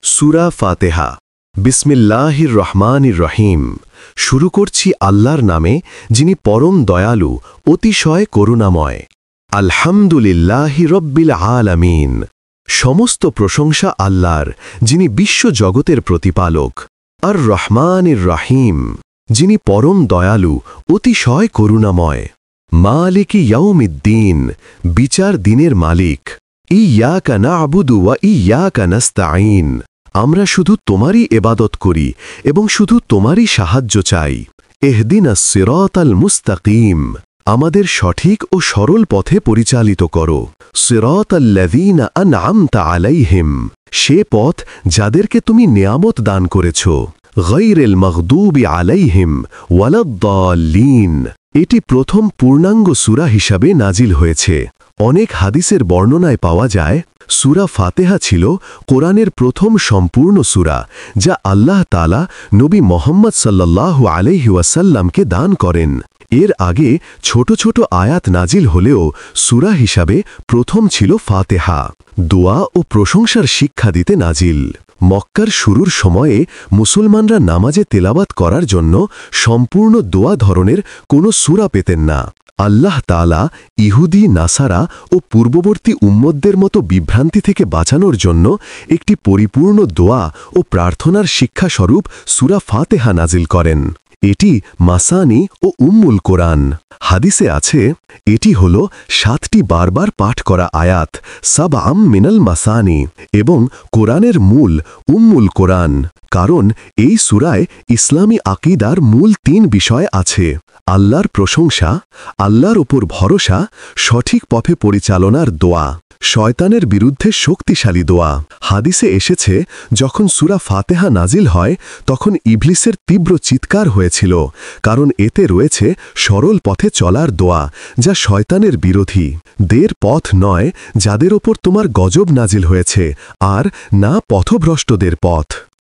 সূরা ফাতিহা। বিসমিল্লাহির রহমানির রহিম। শুরু করছি আল্লাহর নামে, যিনি পরম দয়ালু, অতিশয় করুণাময়। আলহামদুলিল্লাহি রব্বিল আলামিন। সমস্ত প্রশংসা আল্লাহর, যিনি বিশ্ব জগতের প্রতিপালক। আর রহমানির রহিম, যিনি পরম দয়ালু, অতিশয় করুণাময়। মালিকি ইয়াউমিদ্দিন, বিচার দিনের মালিক। ইয়্যাকা না'বুদু ওয়া ইয়্যাকা নাস্তাঈন। আমরা শুধু তোমারই ইবাদত করি এবং শুধু তোমারই সাহায্য চাই। ইহদিনাস সিরাতাল মুস্তাকিম। আমাদের সঠিক ও সরল পথে পরিচালিত করো। সিরাতাল্লাযীনা আন'আমতা আলাইহিম। সে পথ যাদেরকে তুমি নেয়ামত দান করেছ। গায়রিল মাগদুবি আলাইহিম ওয়ালাদ-দাল্লিন। এটি প্রথম পূর্ণাঙ্গ সূরা হিসাবে নাজিল হয়েছে। অনেক হাদিসের বর্ণনায় পাওয়া যায়, সূরা ফাতিহা ছিল কোরআনের প্রথম সম্পূর্ণ সূরা, যা আল্লাহ তাআলা নবী মুহাম্মদ সাল্লাল্লাহু আলাইহি ওয়াসাল্লামকে দান করেন। এর আগে ছোট ছোট আয়াত নাজিল হলেও সূরা হিসাবে প্রথম ছিল ফাতিহা। দোয়া ও প্রশংসার শিক্ষা দিতে নাজিল। মক্কার শুরুর সময়ে মুসলমানরা নামাজে তেলাওয়াত করার জন্য সম্পূর্ণ দোয়া ধরনের কোনো সূরা পেতেন না। আল্লাহ তাআলা ইহুদি, নাসারা ও পূর্ববর্তী উম্মতদের মতো বিভ্রান্তি থেকে বাঁচানোর জন্য একটি পরিপূর্ণ দোয়া ও প্রার্থনার শিক্ষাস্বরূপ সূরা ফাতিহা নাজিল করেন। এটি মাসানি ও উম্মুল কোরআন। হাদিসে আছে, এটি হল 7টি বারবার পাঠ করা আয়াত, সাবআম মিনাল মাসানি, এবং কোরআনের মূল উম্মুল কোরআন। কারণ এই সূরায় ইসলামী আকীদার মূল 3 বিষয় আছে: আল্লাহর প্রশংসা, আল্লাহর উপর ভরসা, সঠিক পথে পরিচালনার দোয়া, শয়তানের বিরুদ্ধে শক্তিশালী দোয়া। হাদিসে এসেছে, যখন সূরা ফাতিহা নাজিল হয় তখন ইবলিসের তীব্র চিৎকার হয়েছিল, কারণ এতে রয়েছে সরল পথে চলার দোয়া, যা শয়তানের বিরোধী। দের পথ নয় যাদের ওপর তোমার গজব নাজিল হয়েছে, আর না পথভ্রষ্টদের পথ।